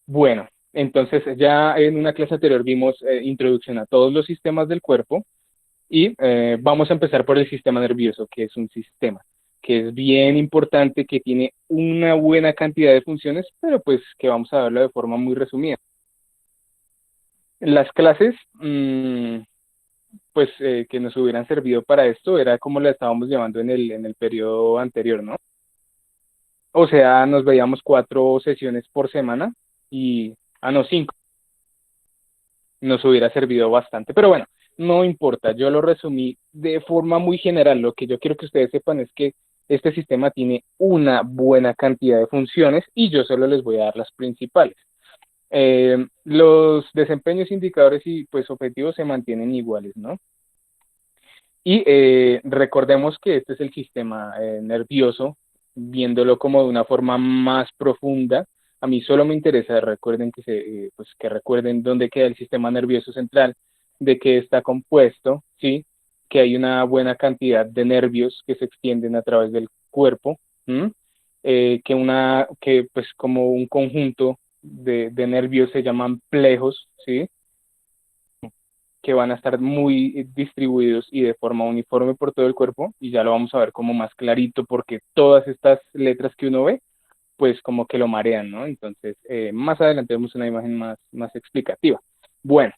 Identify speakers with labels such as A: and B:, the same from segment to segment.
A: Bueno, entonces ya en una clase anterior vimos introducción a todos los sistemas del cuerpo y vamos a empezar por el sistema nervioso, que es un sistema que es bien importante, que tiene una buena cantidad de funciones, pero pues que vamos a verlo de forma muy resumida. Las clases, pues que nos hubieran servido para esto era como la estábamos llevando en el periodo anterior, ¿no? O sea, nos veíamos 4 sesiones por semana y, no, 5, nos hubiera servido bastante. Pero bueno, no importa, yo lo resumí de forma muy general. Lo que yo quiero que ustedes sepan es que este sistema tiene una buena cantidad de funciones y yo solo les voy a dar las principales. Los desempeños, indicadores y pues objetivos se mantienen iguales, ¿no? Y recordemos que este es el sistema nervioso, viéndolo como de una forma más profunda. A mí solo me interesa, recuerden pues que recuerden dónde queda el sistema nervioso central, de qué está compuesto, ¿sí? Que hay una buena cantidad de nervios que se extienden a través del cuerpo, ¿m? Que pues como un conjunto de nervios se llaman plejos, ¿sí? Que van a estar muy distribuidos y de forma uniforme por todo el cuerpo, y ya lo vamos a ver como más clarito, porque todas estas letras que uno ve, pues como que lo marean, ¿no? Entonces, más adelante vemos una imagen más explicativa. Bueno,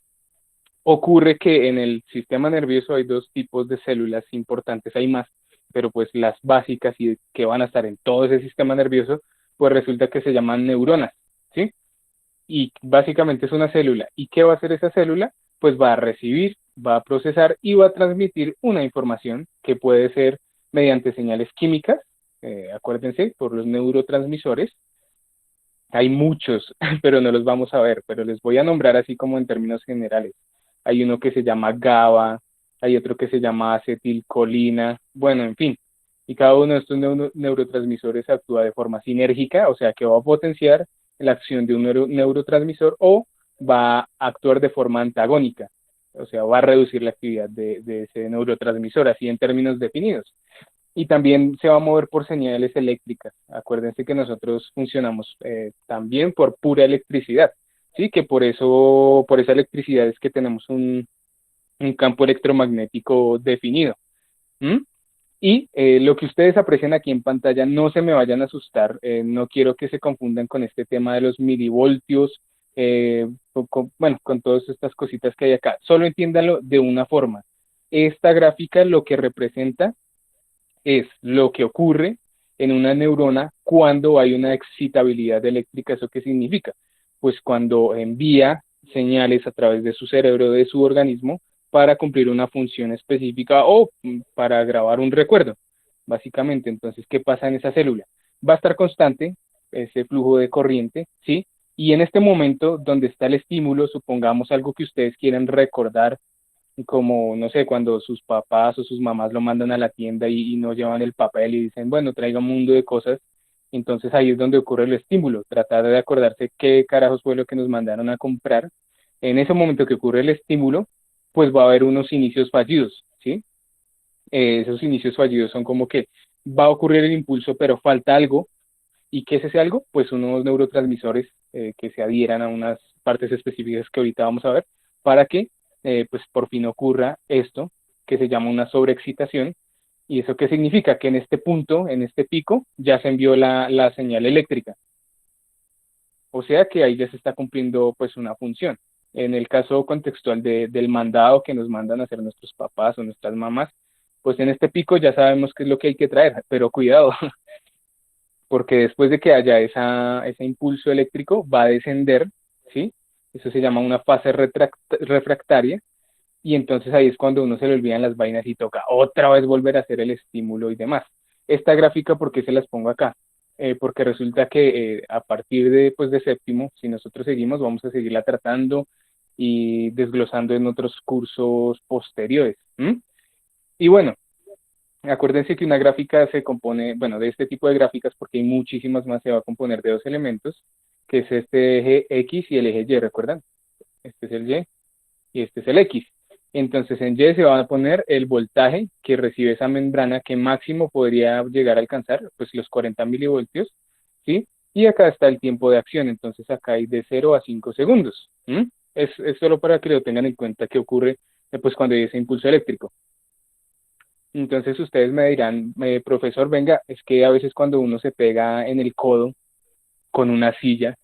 A: ocurre que en el sistema nervioso hay dos tipos de células importantes, hay más, pero pues las básicas y que van a estar en todo ese sistema nervioso, pues resulta que se llaman neuronas, ¿sí? Y básicamente es una célula. ¿Y qué va a hacer esa célula? Pues va a recibir, va a procesar y va a transmitir una información que puede ser mediante señales químicas, acuérdense, por los neurotransmisores. Hay muchos, pero no los vamos a ver, pero les voy a nombrar así como en términos generales. Hay uno que se llama GABA, hay otro que se llama acetilcolina, bueno, en fin. Y cada uno de estos neurotransmisores actúa de forma sinérgica, o sea que va a potenciar la acción de un neurotransmisor o va a actuar de forma antagónica, o sea, va a reducir la actividad de ese neurotransmisor, así en términos definidos. Y también se va a mover por señales eléctricas. Acuérdense que nosotros funcionamos también por pura electricidad, ¿sí? Que por esa electricidad es que tenemos un campo electromagnético definido. ¿M? Y lo que ustedes aprecian aquí en pantalla, no se me vayan a asustar, no quiero que se confundan con este tema de los milivoltios, bueno, con todas estas cositas que hay acá. Solo entiéndanlo de una forma. Esta gráfica lo que representa es lo que ocurre en una neurona cuando hay una excitabilidad eléctrica. ¿Eso qué significa? Pues cuando envía señales a través de su cerebro, de su organismo, para cumplir una función específica o para grabar un recuerdo, básicamente. Entonces, ¿qué pasa en esa célula? Va a estar constante ese flujo de corriente, ¿sí? Y en este momento donde está el estímulo, supongamos algo que ustedes quieren recordar, como, no sé, cuando sus papás o sus mamás lo mandan a la tienda y no llevan el papel y dicen, bueno, traiga un mundo de cosas, entonces ahí es donde ocurre el estímulo, tratar de acordarse qué carajos fue lo que nos mandaron a comprar. En ese momento que ocurre el estímulo, pues va a haber unos inicios fallidos, ¿sí? Esos inicios fallidos son como que va a ocurrir el impulso, pero falta algo. ¿Y qué es ese algo? Pues unos neurotransmisores que se adhieran a unas partes específicas que ahorita vamos a ver, para que pues por fin ocurra esto que se llama una sobreexcitación. ¿Y eso qué significa? Que en este punto, en este pico, ya se envió la señal eléctrica. O sea que ahí ya se está cumpliendo pues una función. En el caso contextual del mandado que nos mandan a hacer nuestros papás o nuestras mamás, pues en este pico ya sabemos qué es lo que hay que traer, pero cuidado, porque después de que haya ese impulso eléctrico va a descender, ¿sí? Eso se llama una fase refractaria, y entonces ahí es cuando uno se le olvidan las vainas y toca otra vez volver a hacer el estímulo y demás. Esta gráfica, ¿por qué se las pongo acá? Porque resulta que a partir pues, de séptimo, si nosotros seguimos, vamos a seguirla tratando y desglosando en otros cursos posteriores. ¿M? Y bueno, acuérdense que una gráfica se compone, bueno, de este tipo de gráficas, porque hay muchísimas más, se va a componer de dos elementos, que es este eje X y el eje Y, ¿recuerdan? Este es el Y y este es el X. Entonces en Y se va a poner el voltaje que recibe esa membrana, que máximo podría llegar a alcanzar, pues los 40 milivoltios, ¿sí? Y acá está el tiempo de acción, entonces acá hay de 0 a 5 segundos. Es solo para que lo tengan en cuenta qué ocurre pues, cuando hay ese impulso eléctrico. Entonces ustedes me dirán, profesor, venga, es que a veces cuando uno se pega en el codo con una silla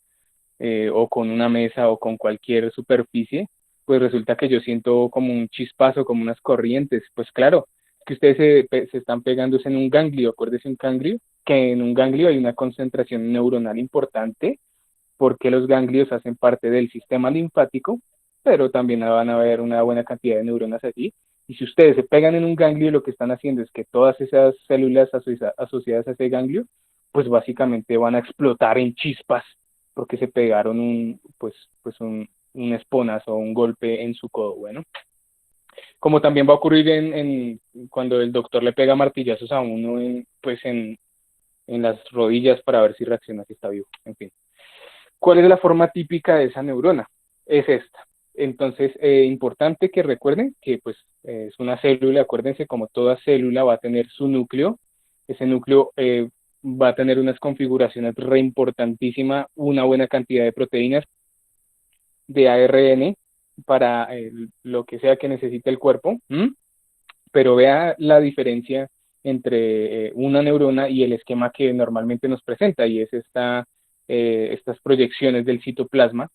A: o con una mesa o con cualquier superficie, pues resulta que yo siento como un chispazo, como unas corrientes. Pues claro, que ustedes se están pegándose en un ganglio, acuérdense un ganglio, que en un ganglio hay una concentración neuronal importante porque los ganglios hacen parte del sistema linfático, pero también van a haber una buena cantidad de neuronas allí. Y si ustedes se pegan en un ganglio, lo que están haciendo es que todas esas células asociadas a ese ganglio, pues básicamente van a explotar en chispas porque se pegaron un esponazo o un golpe en su codo. Bueno, como también va a ocurrir cuando el doctor le pega martillazos a uno en las rodillas para ver si reacciona, si está vivo, en fin. ¿Cuál es la forma típica de esa neurona? Es esta. Entonces, importante que recuerden que pues es una célula, acuérdense, como toda célula va a tener su núcleo. Ese núcleo va a tener unas configuraciones re importantísimas, una buena cantidad de proteínas, de ARN para lo que sea que necesite el cuerpo. Pero vea la diferencia entre una neurona y el esquema que normalmente nos presenta, y es estas proyecciones del citoplasma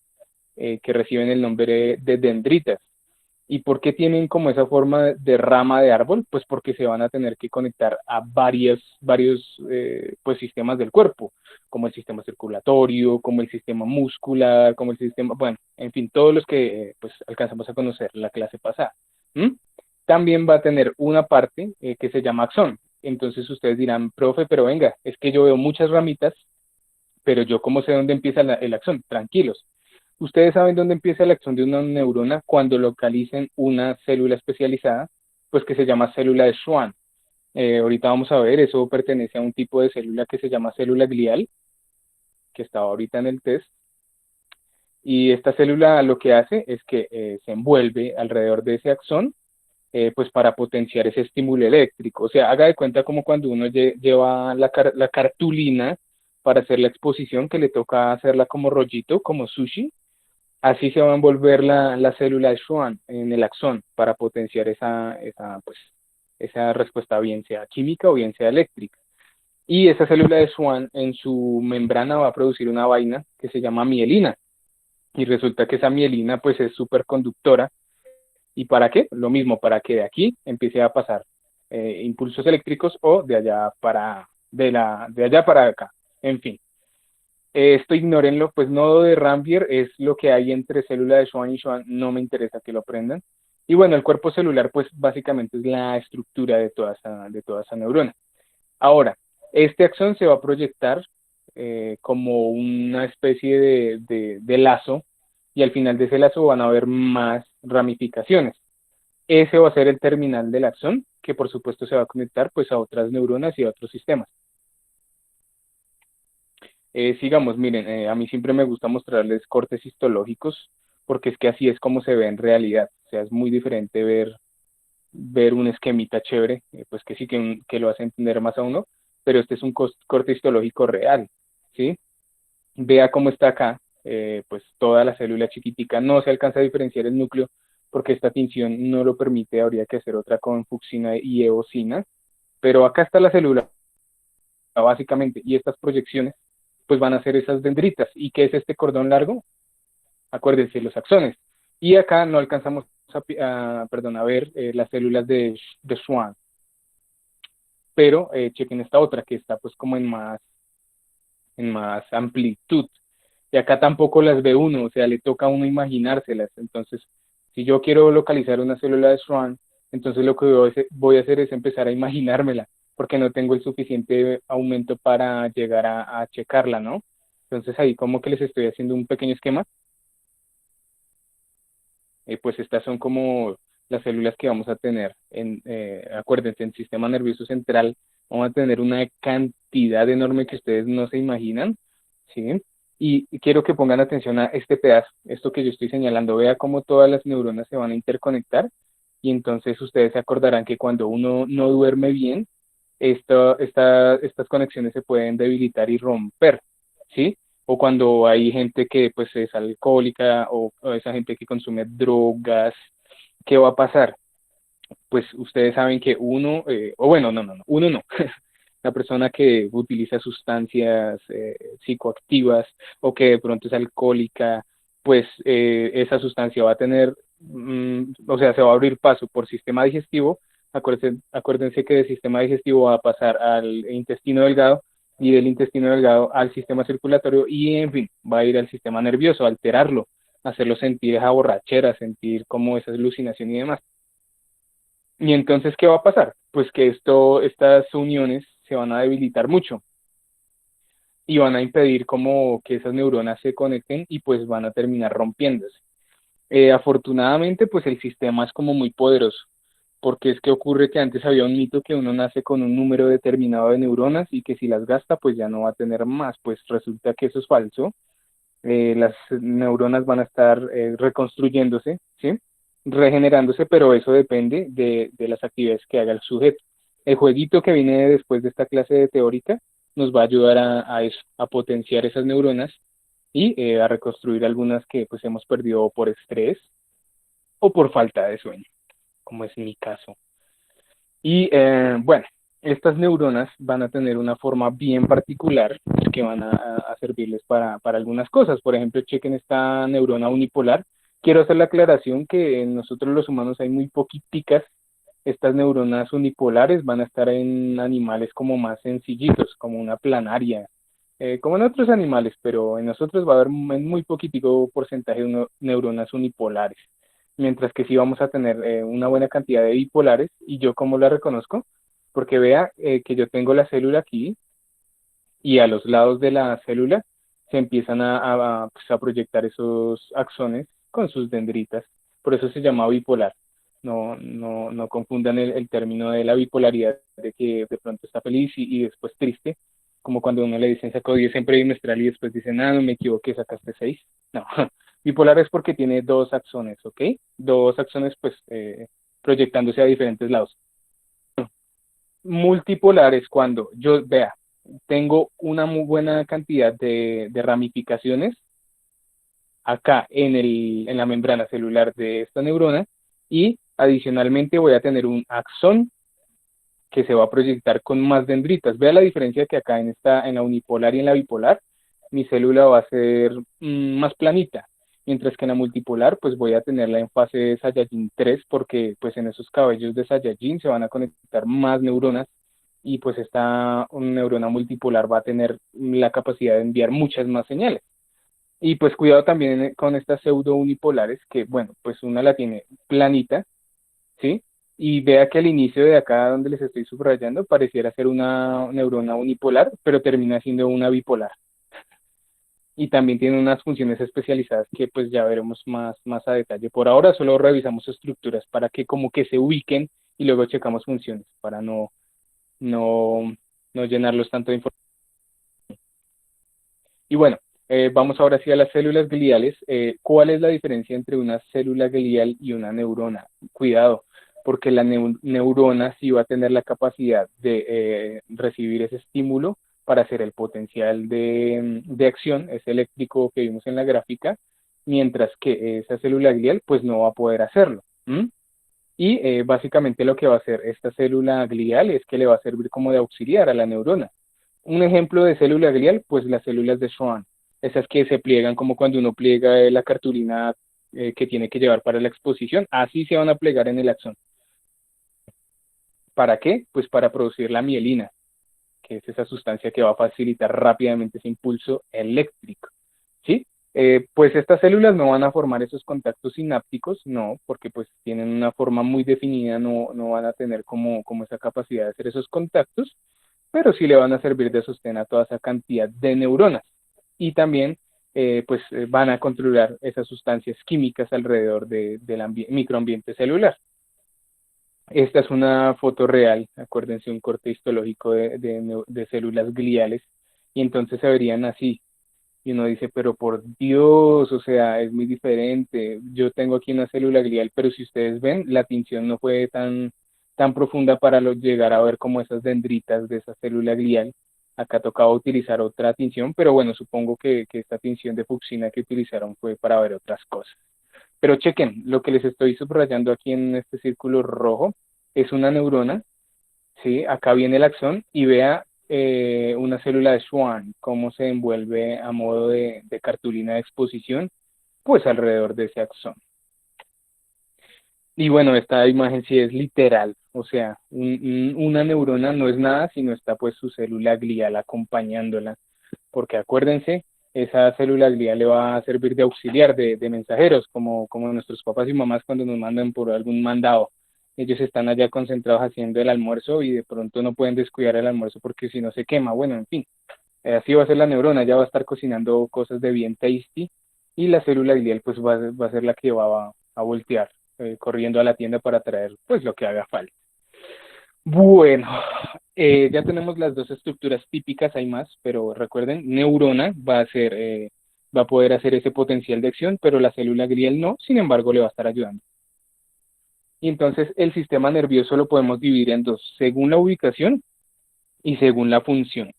A: que reciben el nombre de dendritas. ¿Y por qué tienen como esa forma de rama de árbol? Pues porque se van a tener que conectar a varios pues sistemas del cuerpo, como el sistema circulatorio, como el sistema muscular, como el sistema, bueno, en fin, todos los que pues alcanzamos a conocer la clase pasada. ¿Mm? También va a tener una parte que se llama axón. Entonces ustedes dirán, profe, pero venga, es que yo veo muchas ramitas, pero yo cómo sé dónde empieza el axón. Tranquilos. Ustedes saben dónde empieza la acción de una neurona cuando localicen una célula especializada, pues que se llama célula de Schwann. Ahorita vamos a ver, eso pertenece a un tipo de célula que se llama célula glial, que estaba ahorita en el test. Y esta célula lo que hace es que se envuelve alrededor de ese axón, pues para potenciar ese estímulo eléctrico. O sea, haga de cuenta como cuando uno lleva la cartulina para hacer la exposición, que le toca hacerla como rollito, como sushi. Así se va a envolver la célula de Schwann en el axón para potenciar esa respuesta, bien sea química o bien sea eléctrica. Y esa célula de Schwann en su membrana va a producir una vaina que se llama mielina. Y resulta que esa mielina pues es superconductora. ¿Y para qué? Lo mismo, para que de aquí empiece a pasar impulsos eléctricos o de allá para acá. En fin. Esto ignórenlo, pues nodo de Rambier es lo que hay entre célula de Schwann y Schwann, no me interesa que lo aprendan. Y bueno, el cuerpo celular, pues básicamente es la estructura de toda esa neurona. Ahora, este axón se va a proyectar como una especie de lazo, y al final de ese lazo van a haber más ramificaciones. Ese va a ser el terminal del axón, que por supuesto se va a conectar pues a otras neuronas y a otros sistemas. Sigamos, miren, a mí siempre me gusta mostrarles cortes histológicos porque es que así es como se ve en realidad. O sea, es muy diferente ver un esquemita chévere, pues que sí que lo hace entender más a uno, pero este es un corte histológico real, ¿sí? Vea cómo está acá, pues toda la célula chiquitica, no se alcanza a diferenciar el núcleo porque esta tinción no lo permite, habría que hacer otra con fucsina y eosina, pero acá está la célula básicamente, y estas proyecciones pues van a ser esas dendritas. ¿Y qué es este cordón largo? Acuérdense, los axones. Y acá no alcanzamos a ver las células de Schwann, pero chequen esta otra que está pues como en más amplitud. Y acá tampoco las ve uno, o sea, le toca a uno imaginárselas. Entonces, si yo quiero localizar una célula de Schwann, entonces lo que voy a hacer es empezar a imaginármela, porque no tengo el suficiente aumento para llegar a checarla, ¿no? Entonces ahí como que les estoy haciendo un pequeño esquema. Pues estas son como las células que vamos a tener acuérdense, en el sistema nervioso central vamos a tener una cantidad enorme que ustedes no se imaginan, ¿sí? Y quiero que pongan atención a este pedazo, esto que yo estoy señalando, vea cómo todas las neuronas se van a interconectar, y entonces ustedes se acordarán que cuando uno no duerme bien, estas conexiones se pueden debilitar y romper. ¿sí? O cuando hay gente que pues es alcohólica o esa gente que consume drogas, ¿qué va a pasar? Pues ustedes saben que uno, o bueno, no, uno no. La persona que utiliza sustancias psicoactivas o que de pronto es alcohólica, pues esa sustancia va a tener, o sea, se va a abrir paso por sistema digestivo. Acuérdense que del sistema digestivo va a pasar al intestino delgado y del intestino delgado al sistema circulatorio y, en fin, va a ir al sistema nervioso, alterarlo, hacerlo sentir esa borrachera, sentir como esa alucinación y demás. Y entonces, ¿qué va a pasar? Pues que estas uniones se van a debilitar mucho y van a impedir como que esas neuronas se conecten y pues van a terminar rompiéndose. Afortunadamente, pues el sistema es como muy poderoso, porque es que ocurre que antes había un mito que uno nace con un número determinado de neuronas y que si las gasta, pues ya no va a tener más. Pues resulta que eso es falso. Las neuronas van a estar reconstruyéndose, ¿sí? Regenerándose, pero eso depende de las actividades que haga el sujeto. El jueguito que viene después de esta clase de teórica nos va a ayudar a eso, a potenciar esas neuronas y a reconstruir algunas que pues hemos perdido por estrés o por falta de sueño, como es mi caso. Y bueno, estas neuronas van a tener una forma bien particular que van a servirles para algunas cosas. Por ejemplo, chequen esta neurona unipolar. Quiero hacer la aclaración que en nosotros los humanos hay muy poquiticas. Estas neuronas unipolares van a estar en animales como más sencillitos, como una planaria, como en otros animales, pero en nosotros va a haber un muy poquitico porcentaje de neuronas unipolares, mientras que sí vamos a tener una buena cantidad de bipolares. ¿Y yo cómo la reconozco? Porque vea que yo tengo la célula aquí y a los lados de la célula se empiezan pues, a proyectar esos axones con sus dendritas, por eso se llama bipolar. No confundan el término de la bipolaridad, de que de pronto está feliz y después triste, como cuando uno le dicen sacó 10 en trimestral y después dicen, no me equivoqué, sacaste 6. No, bipolar es porque tiene dos axones, ¿ok? Dos axones pues proyectándose a diferentes lados. Multipolar es cuando yo, vea, tengo una muy buena cantidad de ramificaciones acá en la membrana celular de esta neurona y adicionalmente voy a tener un axón que se va a proyectar con más dendritas. Vea la diferencia que acá en la unipolar y en la bipolar, mi célula va a ser más planita, mientras que en la multipolar pues voy a tenerla en fase de Saiyajin 3 porque pues en esos cabellos de Saiyajin se van a conectar más neuronas y pues esta neurona multipolar va a tener la capacidad de enviar muchas más señales. Y pues cuidado también con estas pseudo unipolares, que bueno, pues una la tiene planita, ¿sí? Y vea que al inicio de acá donde les estoy subrayando pareciera ser una neurona unipolar, pero termina siendo una bipolar. Y también tiene unas funciones especializadas que pues ya veremos más a detalle. Por ahora solo revisamos estructuras para que como que se ubiquen y luego checamos funciones para no, no llenarlos tanto de información. Y bueno, vamos ahora sí a las células gliales. ¿Cuál es la diferencia entre una célula glial y una neurona? Cuidado, porque la neurona sí va a tener la capacidad de recibir ese estímulo para hacer el potencial de acción, ese eléctrico que vimos en la gráfica, mientras que esa célula glial pues no va a poder hacerlo. ¿M? Y básicamente lo que va a hacer esta célula glial es que le va a servir como de auxiliar a la neurona. Un ejemplo de célula glial, pues las células de Schwann, esas que se pliegan como cuando uno pliega la cartulina que tiene que llevar para la exposición, así se van a plegar en el axón. ¿Para qué? Pues para producir la mielina, que es esa sustancia que va a facilitar rápidamente ese impulso eléctrico, ¿sí? Pues estas células no van a formar esos contactos sinápticos, no, porque pues tienen una forma muy definida, no van a tener como esa capacidad de hacer esos contactos, pero sí le van a servir de sostén a toda esa cantidad de neuronas. Y también pues van a controlar esas sustancias químicas alrededor del microambiente celular. Esta es una foto real, acuérdense, un corte histológico de células gliales, y entonces se verían así. Y uno dice, pero por Dios, o sea, es muy diferente. Yo tengo aquí una célula glial, pero si ustedes ven, la tinción no fue tan profunda para llegar a ver como esas dendritas de esa célula glial. Acá tocaba utilizar otra tinción, pero bueno, supongo que esta tinción de fucsina que utilizaron fue para ver otras cosas. Pero chequen, lo que les estoy subrayando aquí en este círculo rojo es una neurona, ¿sí? Acá viene el axón y vea una célula de Schwann, cómo se envuelve a modo de cartulina de exposición, pues alrededor de ese axón. Y bueno, esta imagen sí es literal, o sea, una neurona no es nada si no está pues su célula glial acompañándola, porque acuérdense, esa célula glial le va a servir de auxiliar, de mensajeros, como nuestros papás y mamás cuando nos mandan por algún mandado. Ellos están allá concentrados haciendo el almuerzo y de pronto no pueden descuidar el almuerzo porque si no se quema. Bueno, en fin, así va a ser la neurona, ya va a estar cocinando cosas de bien tasty y la célula glial pues va a ser la que va a voltear, corriendo a la tienda para traer pues lo que haga falta. Bueno, ya tenemos las dos estructuras típicas, hay más, pero recuerden, neurona va a poder hacer ese potencial de acción, pero la célula glial no, sin embargo, le va a estar ayudando. Y entonces el sistema nervioso lo podemos dividir en dos, según la ubicación y según la función.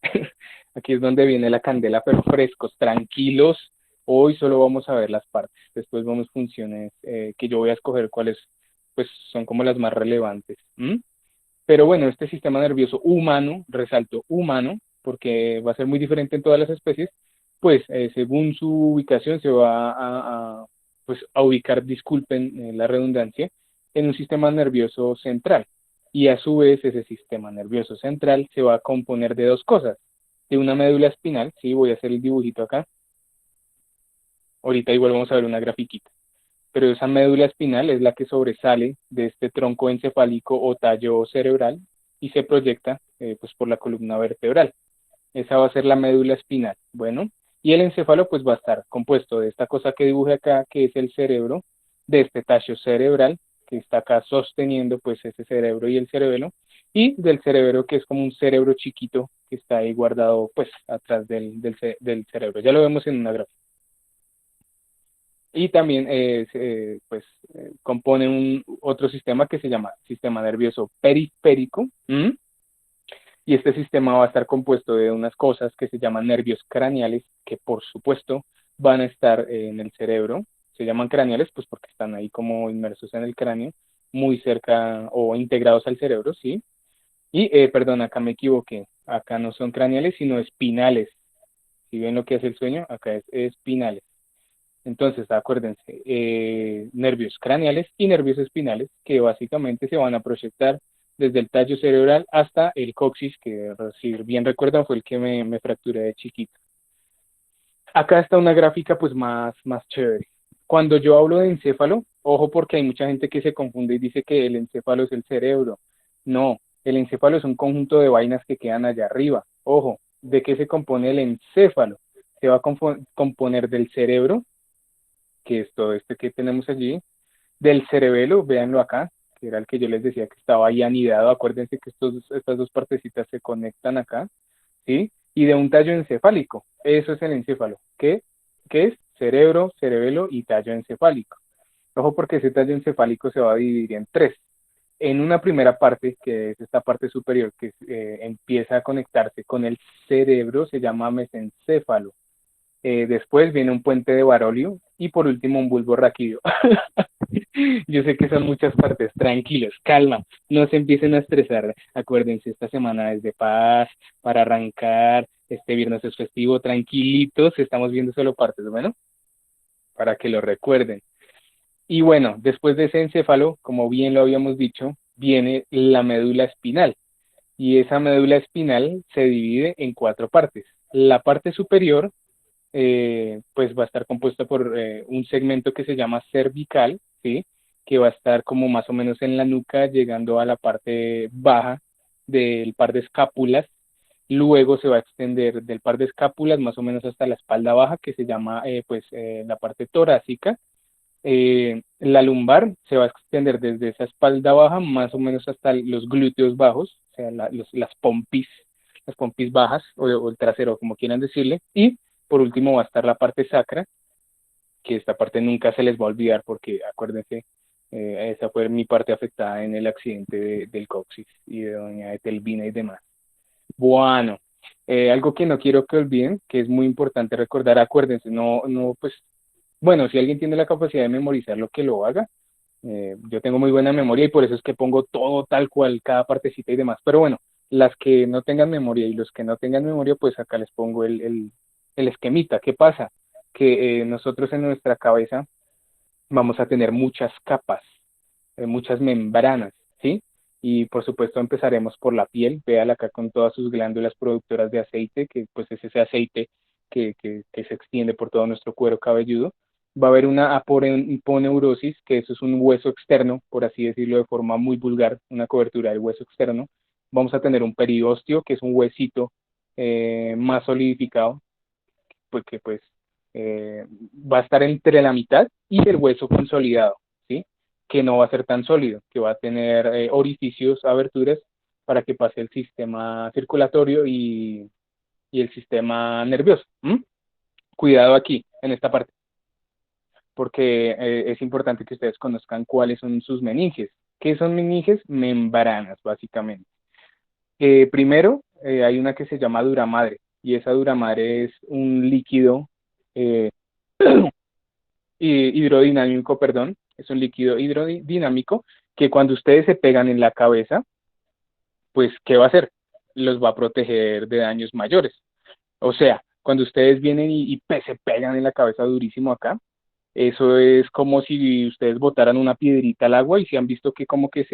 A: Aquí es donde viene la candela, pero frescos, tranquilos. Hoy solo vamos a ver las partes, después vamos funciones que yo voy a escoger cuáles pues son como las más relevantes. ¿M? Pero bueno, este sistema nervioso humano, resalto humano, porque va a ser muy diferente en todas las especies, pues según su ubicación se va pues, a ubicar, disculpen la redundancia, en un sistema nervioso central. Y a su vez ese sistema nervioso central se va a componer de dos cosas, de una médula espinal, sí, voy a hacer el dibujito acá, ahorita igual vamos a ver una grafiquita, pero esa médula espinal es la que sobresale de este tronco encefálico o tallo cerebral y se proyecta pues por la columna vertebral. Esa va a ser la médula espinal. Bueno, y el encéfalo pues va a estar compuesto de esta cosa que dibujé acá, que es el cerebro, de este tallo cerebral que está acá sosteniendo pues ese cerebro y el cerebelo, y del cerebro que es como un cerebro chiquito que está ahí guardado pues atrás del cerebro. Ya lo vemos en una gráfica. Y también pues compone otro sistema que se llama sistema nervioso periférico. ¿M? Y este sistema va a estar compuesto de unas cosas que se llaman nervios craneales, que por supuesto van a estar en el cerebro. Se llaman craneales pues porque están ahí como inmersos en el cráneo, muy cerca o integrados al cerebro, ¿sí? Y, perdón, acá me equivoqué. Acá no son craneales, sino espinales. Si ven lo que es el sueño, acá es espinales. Entonces, acuérdense, nervios craneales y nervios espinales que básicamente se van a proyectar desde el tallo cerebral hasta el coxis, que si bien recuerdan fue el que me fracturé de chiquito. Acá está una gráfica pues más chévere. Cuando yo hablo de encéfalo, ojo porque hay mucha gente que se confunde y dice que el encéfalo es el cerebro. No, el encéfalo es un conjunto de vainas que quedan allá arriba. Ojo, ¿de qué se compone el encéfalo? Se va a componer del cerebro, que es todo este que tenemos allí, del cerebelo, véanlo acá, que era el que yo les decía que estaba ahí anidado, acuérdense que estas dos partecitas se conectan acá, ¿sí? Y de un tallo encefálico, eso es el encéfalo, ¿qué es? Cerebro, cerebelo y tallo encefálico. Ojo porque ese tallo encefálico se va a dividir en tres. En una primera parte, que es esta parte superior, que empieza a conectarse con el cerebro, se llama mesencéfalo. Después viene un puente de Barolio y por último un bulbo raquídeo. Yo sé que son muchas partes, tranquilos, calma, no se empiecen a estresar. Acuérdense, esta semana es de paz, para arrancar, este viernes es festivo, tranquilitos, estamos viendo solo partes, bueno, para que lo recuerden. Y bueno, después de ese encéfalo, como bien lo habíamos dicho, viene la médula espinal. Y esa médula espinal se divide en cuatro partes. La parte superior pues va a estar compuesta por un segmento que se llama cervical, ¿sí? Que va a estar como más o menos en la nuca, llegando a la parte baja del par de escápulas. Luego se va a extender del par de escápulas más o menos hasta la espalda baja, que se llama la parte torácica. La lumbar se va a extender desde esa espalda baja más o menos hasta los glúteos bajos, o sea, las pompis bajas o el trasero, como quieran decirle. Y por último va a estar la parte sacra, que esta parte nunca se les va a olvidar porque acuérdense, esa fue mi parte afectada en el accidente del coxis y de doña Etelvina y demás. Bueno, Algo que no quiero que olviden, que es muy importante recordar, acuérdense, pues, bueno, si alguien tiene la capacidad de memorizar lo que lo haga, yo tengo muy buena memoria y por eso es que pongo todo tal cual, cada partecita y demás. Pero bueno, las que no tengan memoria y los que no tengan memoria, pues acá les pongo el esquemita. ¿Qué pasa? Que nosotros en nuestra cabeza vamos a tener muchas capas, muchas membranas, ¿sí? Y por supuesto empezaremos por la piel, véala acá con todas sus glándulas productoras de aceite, que pues es ese aceite que se extiende por todo nuestro cuero cabelludo. Va a haber una aponeurosis, que eso es un hueso externo, por así decirlo de forma muy vulgar, una cobertura del hueso externo. Vamos a tener un periósteo, que es un huesito más solidificado, porque pues va a estar entre la mitad y el hueso consolidado, ¿sí? Que no va a ser tan sólido, que va a tener orificios, aberturas para que pase el sistema circulatorio y el sistema nervioso. ¿M? Cuidado aquí, en esta parte, porque es importante que ustedes conozcan cuáles son sus meninges. ¿Qué son meninges? Membranas, básicamente. Primero, hay una que se llama duramadre, y esa duramadre es un líquido eh, hidrodinámico, perdón, es un líquido hidrodinámico que cuando ustedes se pegan en la cabeza, pues, ¿qué va a hacer? Los va a proteger de daños mayores. O sea, cuando ustedes vienen se pegan en la cabeza durísimo acá, eso es como si ustedes botaran una piedrita al agua y si han visto que como que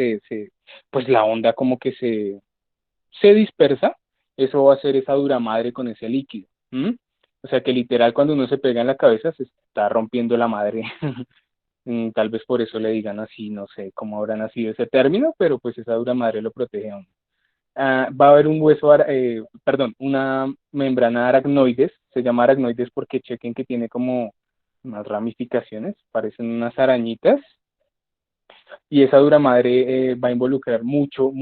A: pues la onda como que se dispersa, eso va a ser esa dura madre con ese líquido. ¿M? O sea que literal cuando uno se pega en la cabeza se está rompiendo la madre. Tal vez por eso le digan así, no sé cómo habrá nacido ese término, pero pues esa dura madre lo protege a uno. Va a haber un perdón, una membrana aracnoides, se llama aracnoides porque chequen que tiene como unas ramificaciones, parecen unas arañitas, y esa dura madre va a involucrar mucho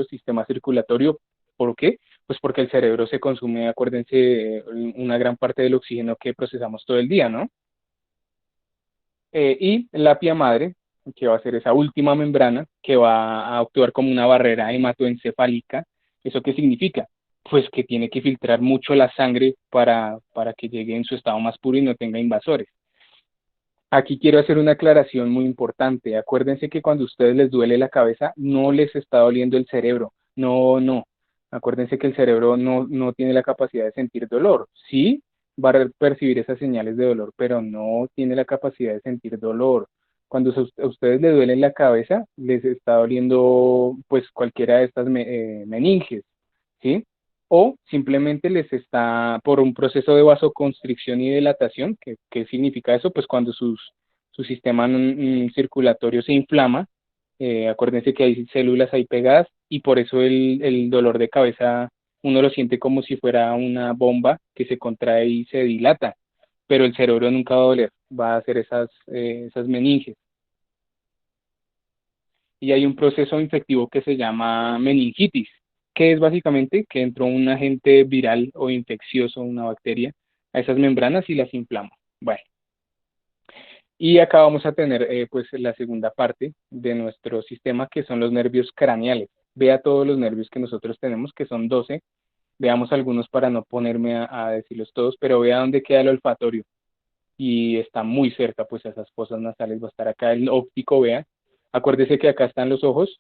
A: sistema circulatorio. ¿Por qué? Pues porque el cerebro se consume, acuérdense, una gran parte del oxígeno que procesamos todo el día, ¿no? Y la pía madre, que va a ser esa última membrana, que va a actuar como una barrera hematoencefálica. ¿Eso qué significa? Pues que tiene que filtrar mucho la sangre para que llegue en su estado más puro y no tenga invasores. Aquí quiero hacer una aclaración muy importante. Acuérdense que cuando a ustedes les duele la cabeza, no les está doliendo el cerebro. No, no. Acuérdense que el cerebro no tiene la capacidad de sentir dolor. Sí, va a percibir esas señales de dolor, pero no tiene la capacidad de sentir dolor. Cuando a ustedes les duele la cabeza, les está doliendo pues cualquiera de estas meninges, ¿sí? O simplemente les está por un proceso de vasoconstricción y dilatación. ¿Qué significa eso? Pues cuando su sistema circulatorio se inflama, acuérdense que hay células ahí pegadas y por eso el dolor de cabeza uno lo siente como si fuera una bomba que se contrae y se dilata, pero el cerebro nunca va a doler, va a hacer esas meninges. Y hay un proceso infectivo que se llama meningitis, que es básicamente que entró un agente viral o infeccioso, una bacteria, a esas membranas y las inflama. Bueno, y acá vamos a tener pues la segunda parte de nuestro sistema, que son los nervios craneales. Vea todos los nervios que nosotros tenemos, que son 12. Veamos algunos para no ponerme a decirlos todos, pero vea dónde queda el olfatorio. Y está muy cerca, pues a esas fosas nasales va a estar acá el óptico, vea. Acuérdese que acá están los ojos,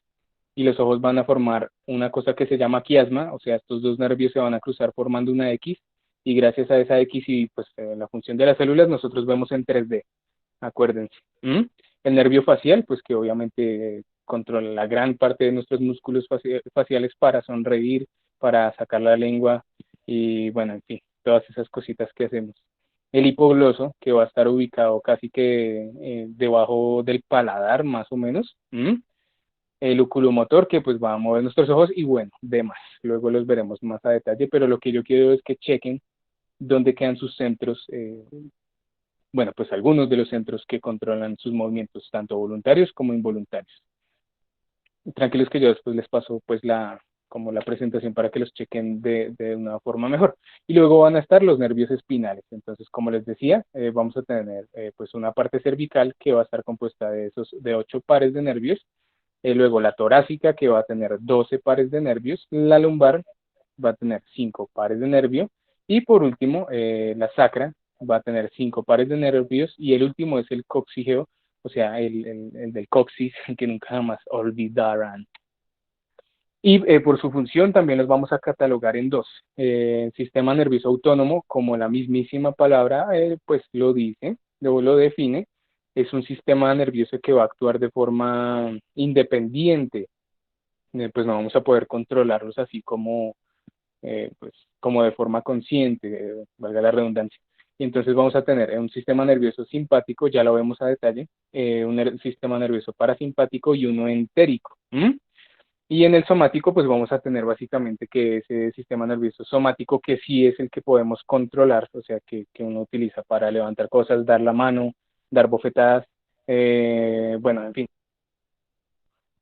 A: y los ojos van a formar una cosa que se llama quiasma, o sea, estos dos nervios se van a cruzar formando una X, y gracias a esa X y pues la función de las células nosotros vemos en 3D, acuérdense. ¿Mm? El nervio facial, pues que obviamente controla la gran parte de nuestros músculos faciales para sonreír, para sacar la lengua y bueno, en fin, todas esas cositas que hacemos. El hipogloso, que va a estar ubicado casi que debajo del paladar, más o menos. ¿Mm? El oculomotor, que pues va a mover nuestros ojos y bueno, demás. Luego los veremos más a detalle, pero lo que yo quiero es que chequen dónde quedan sus centros, bueno, pues algunos de los centros que controlan sus movimientos, tanto voluntarios como involuntarios. Tranquilos que yo después les paso pues como la presentación para que los chequen de una forma mejor. Y luego van a estar los nervios espinales. Entonces, como les decía, vamos a tener pues una parte cervical que va a estar compuesta de 8 pares de nervios, luego la torácica que va a tener 12 pares de nervios, la lumbar va a tener 5 pares de nervio, y por último, la sacra va a tener 5 pares de nervios, y el último es el coxígeo, o sea, el del coxis, que nunca jamás olvidarán. Y por su función también los vamos a catalogar en dos. Sistema nervioso autónomo, como la mismísima palabra pues lo dice, luego lo define, es un sistema nervioso que va a actuar de forma independiente. Pues no vamos a poder controlarlos así como, pues, como de forma consciente, valga la redundancia. Y entonces vamos a tener un sistema nervioso simpático, ya lo vemos a detalle, un sistema nervioso parasimpático y uno entérico. Y en el somático, pues vamos a tener básicamente que ese sistema nervioso somático, que sí es el que podemos controlar, o sea, que uno utiliza para levantar cosas, dar la mano, dar bofetadas, bueno, en fin.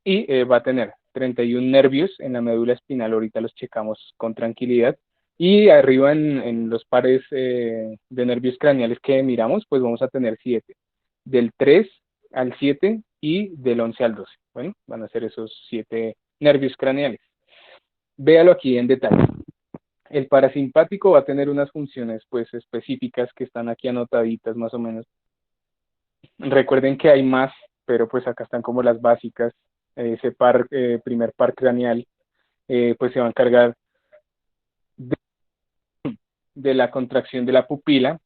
A: Y va a tener 31 nervios en la médula espinal, ahorita los checamos con tranquilidad. Y arriba en los pares de nervios craneales que miramos, pues vamos a tener 7, del 3 al 7 y del 11 al 12. Bueno, van a ser esos 7 nervios craneales. Véalo aquí en detalle. El parasimpático va a tener unas funciones pues específicas que están aquí anotaditas más o menos. Recuerden que hay más, pero pues acá están como las básicas. Ese primer par craneal pues se va a encargar de, de la contracción de la pupila.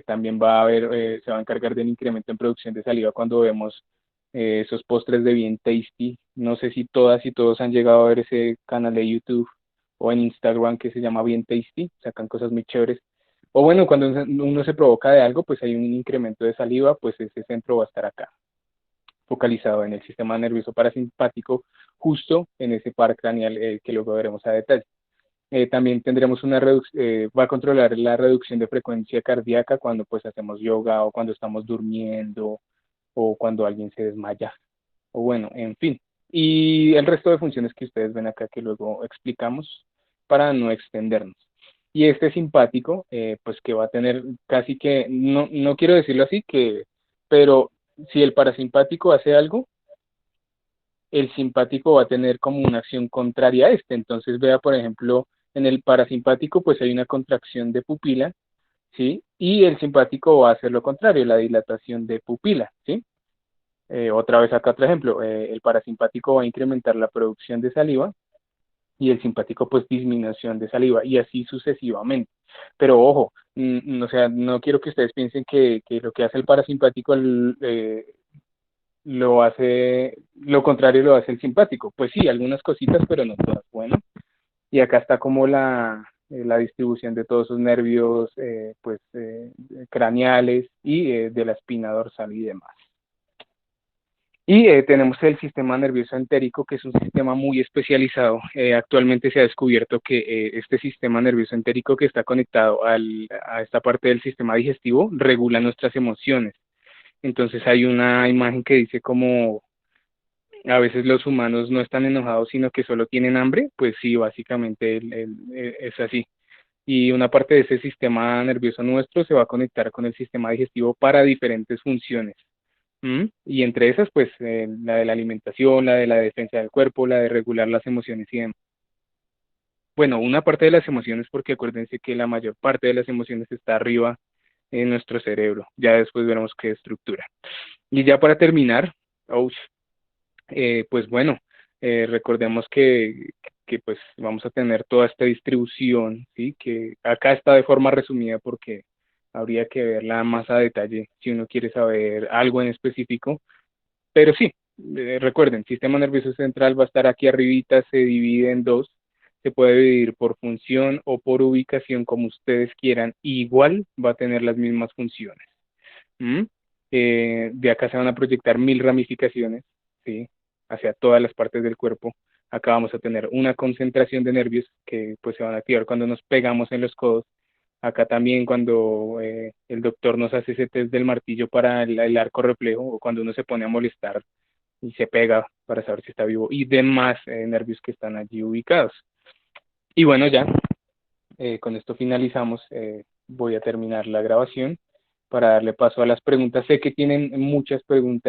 A: También va a haber, se va a encargar del incremento en producción de saliva cuando vemos esos postres de Bien Tasty. No sé si todas y todos han llegado a ver ese canal de YouTube o en Instagram que se llama Bien Tasty, sacan cosas muy chéveres. O bueno, cuando uno se provoca de algo, pues hay un incremento de saliva, pues ese centro va a estar acá, focalizado en el sistema nervioso parasimpático, justo en ese par craneal que luego veremos a detalle. También tendremos una va a controlar la reducción de frecuencia cardíaca cuando pues hacemos yoga o cuando estamos durmiendo o cuando alguien se desmaya o bueno, en fin. Y el resto de funciones que ustedes ven acá que luego explicamos para no extendernos. Y este simpático, pues que va a tener casi que, no quiero decirlo así, pero si el parasimpático hace algo, el simpático va a tener como una acción contraria a este. Entonces vea, por ejemplo, en el parasimpático pues hay una contracción de pupila, ¿sí? Y el simpático va a hacer lo contrario, la dilatación de pupila, ¿sí? Otra vez acá otro ejemplo, el parasimpático va a incrementar la producción de saliva y el simpático pues disminución de saliva y así sucesivamente. Pero ojo, o sea, no quiero que ustedes piensen que lo que hace el parasimpático lo hace, lo contrario lo hace el simpático. Pues sí, algunas cositas, pero no todas. Bueno, y acá está como la distribución de todos esos nervios pues craneales y de la espina dorsal y demás. Y tenemos el sistema nervioso entérico, que es un sistema muy especializado. Actualmente se ha descubierto que este sistema nervioso entérico que está conectado a esta parte del sistema digestivo regula nuestras emociones. Entonces hay una imagen que dice como a veces los humanos no están enojados, sino que solo tienen hambre. Pues sí, básicamente es así. Y una parte de ese sistema nervioso nuestro se va a conectar con el sistema digestivo para diferentes funciones. Y entre esas, pues la de la alimentación, la de la defensa del cuerpo, la de regular las emociones y demás. Bueno, una parte de las emociones, porque acuérdense que la mayor parte de las emociones está arriba en nuestro cerebro. Ya después veremos qué estructura. Y ya para terminar, pues bueno, recordemos que pues vamos a tener toda esta distribución, ¿sí? Que acá está de forma resumida porque habría que verla más a detalle si uno quiere saber algo en específico. Pero sí, recuerden, sistema nervioso central va a estar aquí arribita, se divide en dos, se puede dividir por función o por ubicación como ustedes quieran, igual va a tener las mismas funciones. ¿Mm? De acá se van a proyectar 1000 ramificaciones, ¿sí? Hacia todas las partes del cuerpo. Acá vamos a tener una concentración de nervios que pues se van a activar cuando nos pegamos en los codos. Acá también cuando el doctor nos hace ese test del martillo para el arco reflejo o cuando uno se pone a molestar y se pega para saber si está vivo y demás nervios que están allí ubicados. Y bueno, ya con esto finalizamos. Voy a terminar la grabación para darle paso a las preguntas. Sé que tienen muchas preguntas.